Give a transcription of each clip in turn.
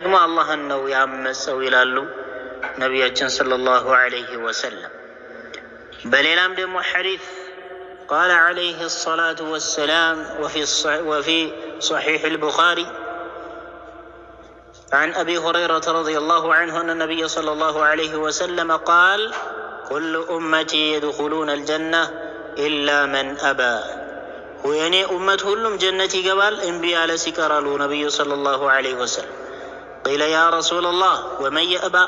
ما الله أنه يعمس أو يلالو نبينا صلى الله عليه وسلم. بل إلام دم حديث قال عليه الصلاة والسلام وفي صحيح البخاري عن أبي هريرة رضي الله عنه أن النبي صلى الله عليه وسلم قال: كل أمتي يدخلون الجنة إلا من أبى. ويعني أمته لهم جنتي قبل انبياء لسكرالو نبي صلى الله عليه وسلم. قيل يا رسول الله ومن يأبى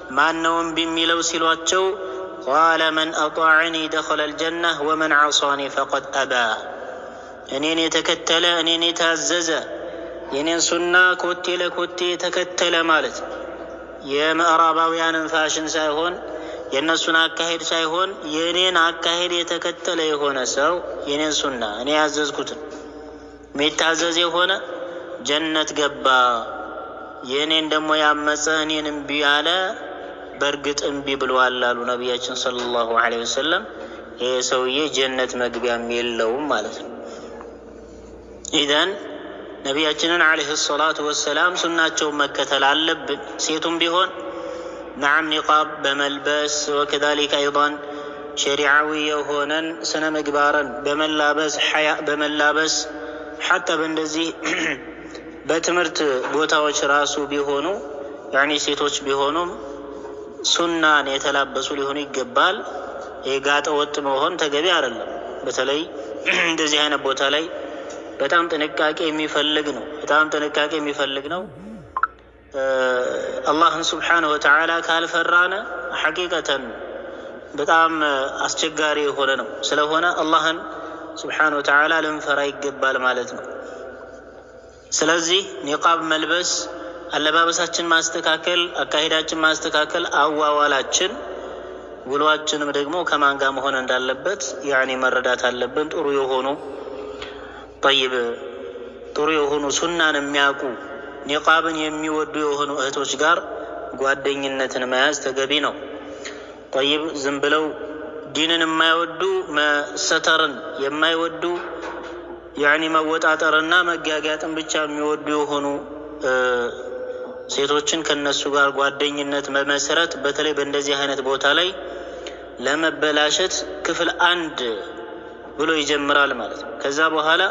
ما أنهم بميلو سلواتشو؟ قال من أطاعني دخل الجنة ومن عصاني فقد أبى. أنين يتكتل أنين يتعزز ينين سنة كوتي لكوتي يتكتل مالت يا مأرابا ويانا فاشن سايهون የነሱን አካሄድ ሳይሆን የኔን አካሄድ የተከተለ የሆነ ሰው የኔን ሱና እኔ ያዘዝኩትን የሚታዘዝ የሆነ ጀነት ገባ። የኔን ደግሞ ያመፀ እኔን እምቢ አለ በእርግጥ እምቢ ብሏል አሉ ነቢያችን ሰለላሁ ዐለይሂ ወሰለም። ይሄ ሰውዬ ጀነት መግቢያም የለውም ማለት ነው። ኢዘን ነቢያችንን ዐለይሂ ሰላቱ ወሰላም ሱናቸውን መከተል አለብን። ሴቱም ቢሆን نعم نقاب بملبس وكذلك أيضا شريعوي هونا سنة مقبارا بملابس حياء بملابس حتى بندزي بتمرت بوتاوش راسو بيهونو يعني سيتوش بيهونو سنة يتلابسوا لهوني قبال يقات أوت موهن تقبي عرلا بتلي دزي هنا بوتالي بتام تنكاك إمي فلقنو አላህን ስብሓነሁ ወተዓላ ካልፈራነ ሐቂቀተን በጣም አስቸጋሪ የሆነ ነው። ስለሆነ አላህን ስብሓነሁ ወተዓላ ልንፈራ ይገባል ማለት ነው። ስለዚህ ኒቃብ መልበስ፣ አለባበሳችን ማስተካከል፣ አካሄዳችን ማስተካከል፣ አዋዋላችን፣ ውሏችንም ደግሞ ከማን ጋር መሆን እንዳለበት ያኔ መረዳት አለብን። ጥሩ የሆኑ ሱናን የሚያውቁ ኒቃብን የሚወዱ የሆኑ እህቶች ጋር ጓደኝነትን መያዝ ተገቢ ነው። ጠይብ ዝም ብለው ዲንን የማይወዱ መሰተርን የማይወዱ ያኒ መወጣጠርና መጋጋጥን ብቻ የሚወዱ የሆኑ ሴቶችን ከነሱ ጋር ጓደኝነት መመስረት በተለይ በእንደዚህ አይነት ቦታ ላይ ለመበላሸት ክፍል 1 ብሎ ይጀምራል ማለት ነው። ከዛ በኋላ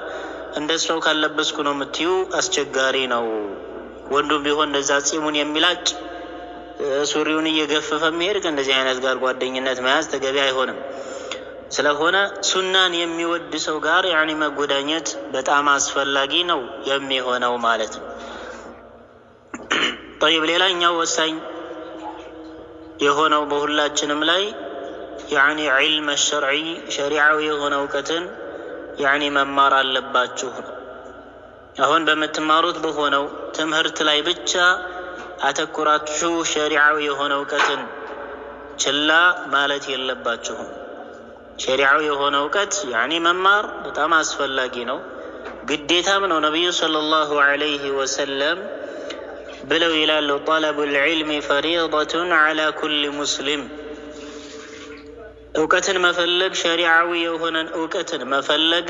እንደሷው ካለበስኩ ነው የምትዩ አስቸጋሪ ነው። ወንዱም ቢሆን እንደዛ ጺሙን የሚላጭ ሱሪውን እየገፈፈ የሚሄድ ከእንደዚህ አይነት ጋር ጓደኝነት መያዝ ተገቢ አይሆንም። ስለሆነ ሱናን የሚወድ ሰው ጋር ያኒ መጎዳኘት በጣም አስፈላጊ ነው የሚሆነው ማለት ነው። طيب ሌላኛው ወሳኝ የሆነው በሁላችንም ላይ ያኒ ዒልም ሸርዒ ሸሪዓዊ የሆነ እውቀትን ያኒ መማር አለባችሁ። አሁን በመትማሩት በሆነው ትምህርት ላይ ብቻ አተኩራችሁ ሸሪዓዊ የሆነ እውቀትን ችላ ማለት የለባችሁም። ሸሪዓዊ የሆነ እውቀት ያኒ መማር በጣም አስፈላጊ ነው፣ ግዴታም ነው። ነብዩ ሰለላሁ ዐለይሂ ወሰለም ብለው ይላሉ ጠለቡል ዒልሚ ፈሪደቱን ዐላ ኩሊ ሙስሊም። እውቀትን መፈለግ ሸሪዓዊ የሆነን እውቀትን መፈለግ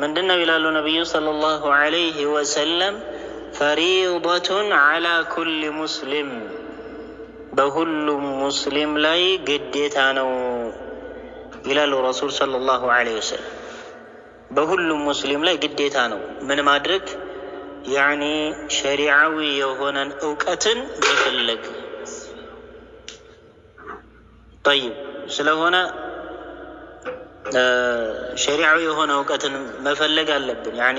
ምንድነው ይላሉ ነብዩ ሰለላሁ ዐለይሂ ወሰለም ፈሪደቱን ዐላ ኩሊ ሙስሊም፣ በሁሉም ሙስሊም ላይ ግዴታ ነው ይላሉ ረሱል ሰለላሁ ዐለይሂ ወሰለም። በሁሉም ሙስሊም ላይ ግዴታ ነው ምን ማድረግ? ያኒ ሸሪዓዊ የሆነን እውቀትን መፈለግ። طيب ስለሆነ ሸሪዓዊ የሆነ እውቀትን መፈለግ አለብን። ያኒ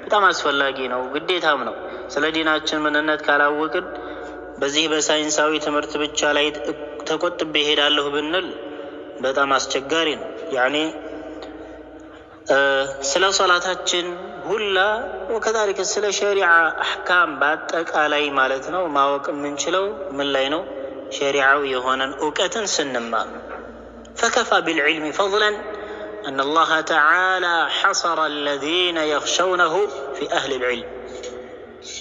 በጣም አስፈላጊ ነው፣ ግዴታም ነው። ስለ ዲናችን ምንነት ካላወቅን በዚህ በሳይንሳዊ ትምህርት ብቻ ላይ ተቆጥቤ እሄዳለሁ ብንል በጣም አስቸጋሪ ነው። ያኒ ስለ ሶላታችን ሁላ ወከዛሊከ ስለ ሸሪዓ አህካም በአጠቃላይ ማለት ነው ማወቅ የምንችለው ምን ላይ ነው? ሸሪዓዊ የሆነን እውቀትን ስንማር። فكفى بالعلم فضلا أن الله تعالى حصر الذين يخشونه في أهل العلم.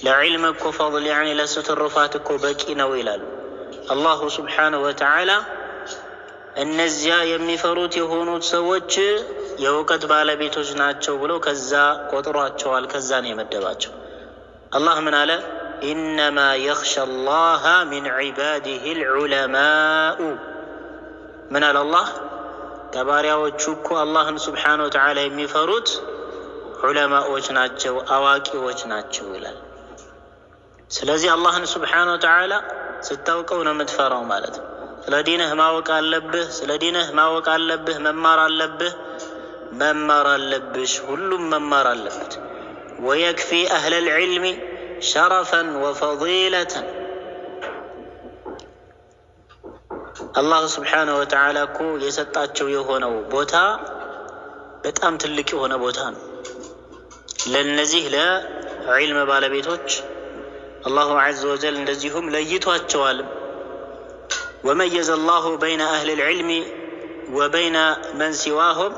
لعلمك فضل يعني لسترفاتك بكينا ويلال الله سبحانه وتعالى النزيا يمفروت يهونوت سوتش የእውቀት ባለቤቶች ናቸው ብሎ ከዛ ቆጥሯቸዋል። ከዛ ነው የመደባቸው። አላህ ምን አለ? إنما يخشى الله من عباده العلماء من الله كباريا وتشوكو الله سبحانه وتعالى يمفروت علماء وجناتشو أواكي وجناتشو إلال سلازي الله سبحانه وتعالى ستوقعون مدفروا مالت سلدينه ما وقع اللبه سلدينه ما وقع اللبه ممار اللبه ممار اللبش كلهم ممار اللبت ويكفي أهل العلم شرفا وفضيلة الله سبحانه وتعالى كو يسطاچو يهونو بوتا በጣም ትልቅ የሆነ ቦታ ነው ለነዚህ ለዕልም ባለቤቶች الله عز وجل እንደዚሁም ለይቷቸዋል وميز الله بين أهل العلم وبين من سواهم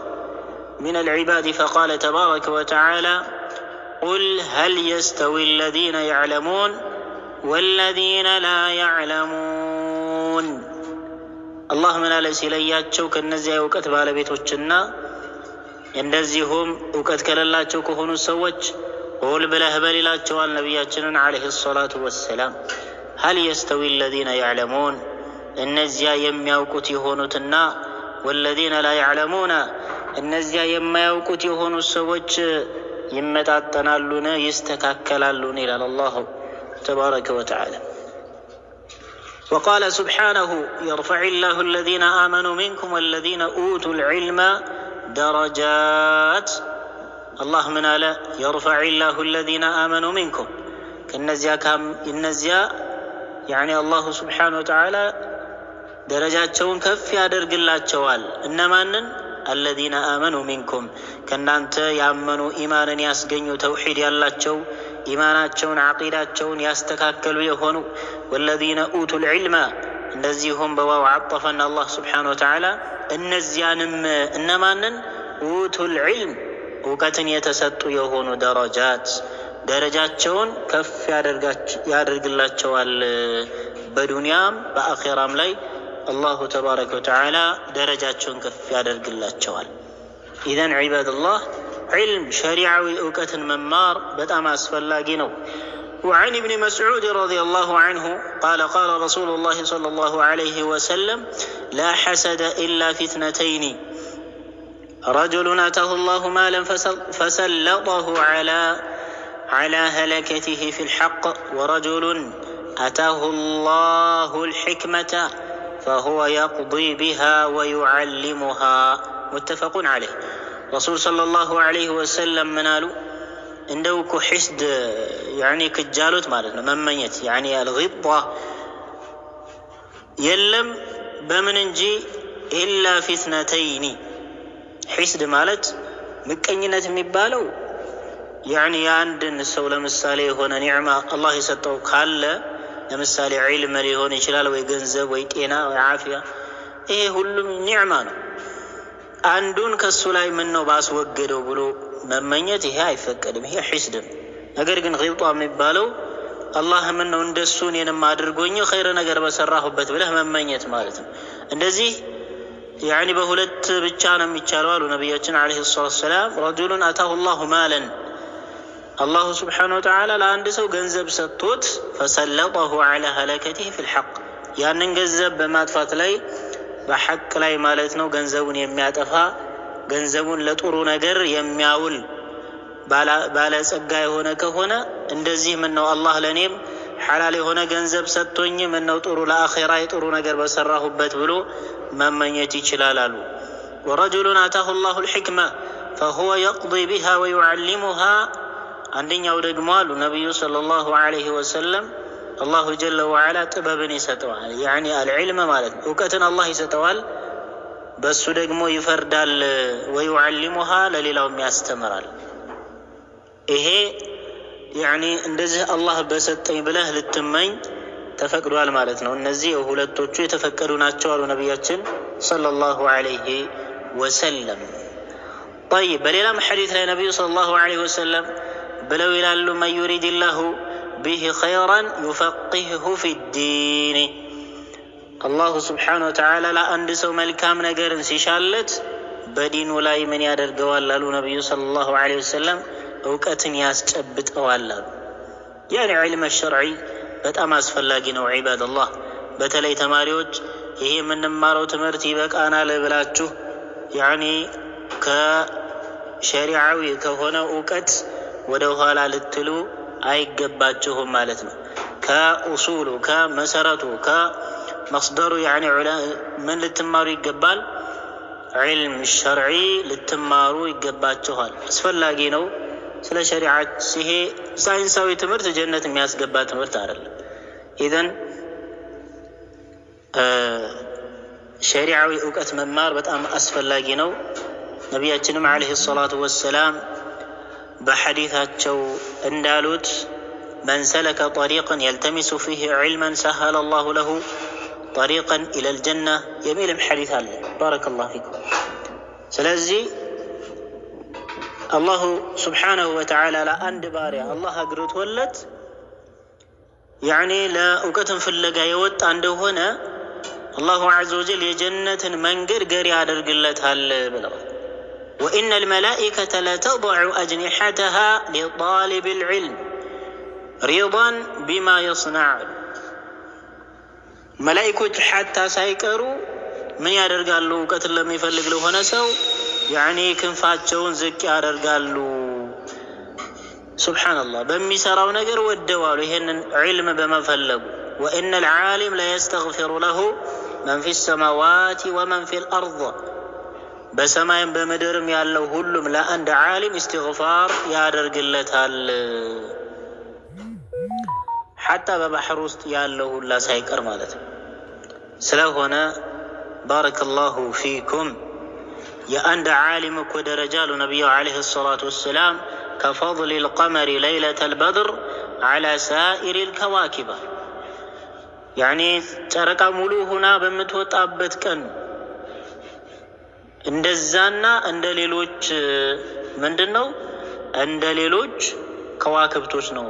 من العباد فقال تبارك وتعالى قل هل يستوي الذين يعلمون والذين لا يعلمون الله من على سلياتشو كالنزي وقت بالبيتوچنا እንደዚሁም ወቀት ከለላቸው ከሆኑ ሰዎች قول بله በሌላቸው ነብያችንን عليه الصلاه والسلام هل يستوي الذين يعلمون እነዚያ የሚያውቁት የሆኑትና والذين لا يعلمون እነዚያ የማያውቁት የሆኑ ሰዎች ይመጣጠናሉን ይስተካከላሉን ይላል الله تبارك وتعالى وقال سبحانه يرفع الله الذين آمنوا منكم والذين أوتوا العلم درجات الله من على يرفع الله الذين آمنوا منكم كالنزيا يعني الله سبحانه وتعالى درجاتهم كف يادرق الله جوال إنما الذين آمنوا منكم كنانت يأمنوا إيمانا يسقنوا توحيد الله جو إيماناتهم عقيداتهم يستكاكلوا يهونوا والذين أوتوا العلم الذين بواو عطفنا الله سبحانه وتعالى النزيانم إنما أوتوا العلم وقتن يتسطوا يهونوا درجاتهم كف يادرق الله جوال بدنيام بآخرام لي الله تبارك وتعالى درجاتهم كف يادرق الله جوال إذن عباد الله علم شريعوي أوقات ممار بتأم أسفلاقينو وعن ابن مسعود رضي الله عنه قال قال رسول الله صلى الله عليه وسلم لا حسد إلا في اثنتين رجل أتاه الله مالا فسلطه على هلكته في الحق ورجل أتاه الله الحكمة فهو يقضي بها ويعلمها متفق عليه رسول صلى الله عليه وسلم منالو عندك حسد يعني كجالوت مالتنا ممنيت يعني الغبطة يلم بمننجي إلا في اثنتين حسد مالت مكينة مبالو يعني عندن السولة مسالي هنا نعمة الله يسطو قال لمسالي علم لهون يشلال ويقنزب ويتينا ويعافية إيه هلو نعمة عندون كالسلاي منه باس وقدوا بلو ممنيته هاي فكدم هي حسدم نقر قن غيبطوا مبالو الله منه اندسون ينما درقوني خير نقر بسراه بتبله ممنيت مالتهم اندزي يعني بهولت بچانا ميچالوالو نبياتنا عليه الصلاة والسلام رجل أتاه الله مالا الله سبحانه وتعالى لا اندسو قنزب ستوت فسلطه على هلاكته في الحق يعني نقزب بماتفات لي بحق لاي مالتنا ገንዘቡን የሚያጠፋ ገንዘቡን ለጥሩ ነገር የሚያውል ባለጸጋ የሆነ ከሆነ እንደዚህ ምን ነው አላህ ለኔም ሐላል የሆነ ገንዘብ ሰጥቶኝ ምን ነው ጥሩ ለአኺራ ጥሩ ነገር በሰራሁበት ብሎ መመኘት ይችላል አሉ ورجل آتاه الله الحكمة فهو يقضي بها ويعلمها አንደኛው ደግሞ አሉ ነብዩ ሰለላሁ ዐለይሂ ወሰለም الله جل وعلا ጥበብን ይሰጠዋል يعني العلم ማለት እውቀትን አላህ ይሰጠዋል በሱ ደግሞ ይፈርዳል ويعلمها ለሌላውም ያስተምራል ይሄ يعني እንደዚህ አላህ በሰጠኝ ብለህ ልትመኝ ተፈቅዷል ማለት ነው እነዚህ ሁለቶቹ የተፈቀዱ ናቸው አሉ ነብያችን ሰለላሁ ዐለይሂ ወሰለም طيب በሌላ ሐዲስ ላይ ነብዩ ሰለላሁ ዐለይሂ ወሰለም ብለው ይላሉ ما يريد الله به خيرا يفقهه في الدين الله سبحانه وتعالى لا عند سو ملكام ነገርን ሲሻለት በዲኑ ላይ ምን ያደርገዋል አሉ ነብዩ ሰለላሁ ዐለይሂ ወሰለም እውቀትን ያስጨብጠዋል ያኔ ዒልም ሸርዒ በጣም አስፈላጊ ነው። ዒባደላህ በተለይ ተማሪዎች ይሄ የምንማረው ትምህርት ይበቃናል ብላችሁ ያኔ ከሸሪዓዊ ከሆነ እውቀት ወደ ኋላ ልትሉ አይገባችሁም ማለት ነው። ከኡሱሉ ከመሰረቱ ከመስደሩ ያኔ ምን ልትማሩ ይገባል? ዒልም ሸርዒ ልትማሩ ይገባችኋል። አስፈላጊ ነው። ስለ ሸሪዓ ይሄ ሳይንሳዊ ትምህርት ጀነት የሚያስገባ ትምህርት አይደለም። ኢዘን ሸሪዓዊ እውቀት መማር በጣም አስፈላጊ ነው። ነቢያችንም ዓለይሂ ሰላቱ ወሰላም በሐዲታቸው እንዳሉት መን ሰለከ ጠሪቀን የልተሚሱ ፊህ ዒልመን ሰሀለ አላሁ ለሁ ጠሪቀን ኢለል ጀና የሚልም ሐዲት አለ። ባረከላሁ ፊኩም። ስለዚህ አላሁ ስብሓነሁ ወተዓላ ለአንድ ባሪያ አላህ አግርቶለት ያኔ ለእውቀትን ፍለጋ የወጣ እንደሆነ አላሁ ዐዘ ወጀል የጀነትን መንገድ ገሪ ያደርግለታል ብለዋል። ወኢነ ልመላኢከተ ለተضዑ አጅኒሐተሃ ሊጣሊብ ልዕልም ሪዳን ቢማ የስናዕ። መላኢኮች ሓታ ሳይቀሩ ምን ያደርጋሉ? እውቀትን ለሚፈልግ ለሆነ ሰው ያኔ ክንፋቸውን ዝቅ ያደርጋሉ። ሱብሓነላህ በሚሰራው ነገር ወደዋሉ ይሄንን ዒልም በመፈለጉ። ወኢነ ልዓሊም ለየስተግፊሩ ለሁ መን ፊ ሰማዋት ወመን ፊ ልአርድ፣ በሰማይም በምድርም ያለው ሁሉም ለአንድ ዓሊም እስትግፋር ያደርግለታል። ሓታ በባሕር ውስጥ ያለው ሁላ ሳይቀር ማለት ነው። ስለሆነ ባረከላሁ ፊኩም የአንድ ዓሊም እኮ ደረጃ አሉ ነቢዩ ዓለይሂ ሰላቱ ወሰላም ከፈضል ልቀመሪ ለይለተ ልበድር ዓላ ሳኢሪ ልከዋኪባ፣ ያኔ ጨረቃ ሙሉ ሁና በምትወጣበት ቀን እንደዛና እንደ ሌሎች ምንድን ነው እንደ ሌሎች ከዋክብቶች ነው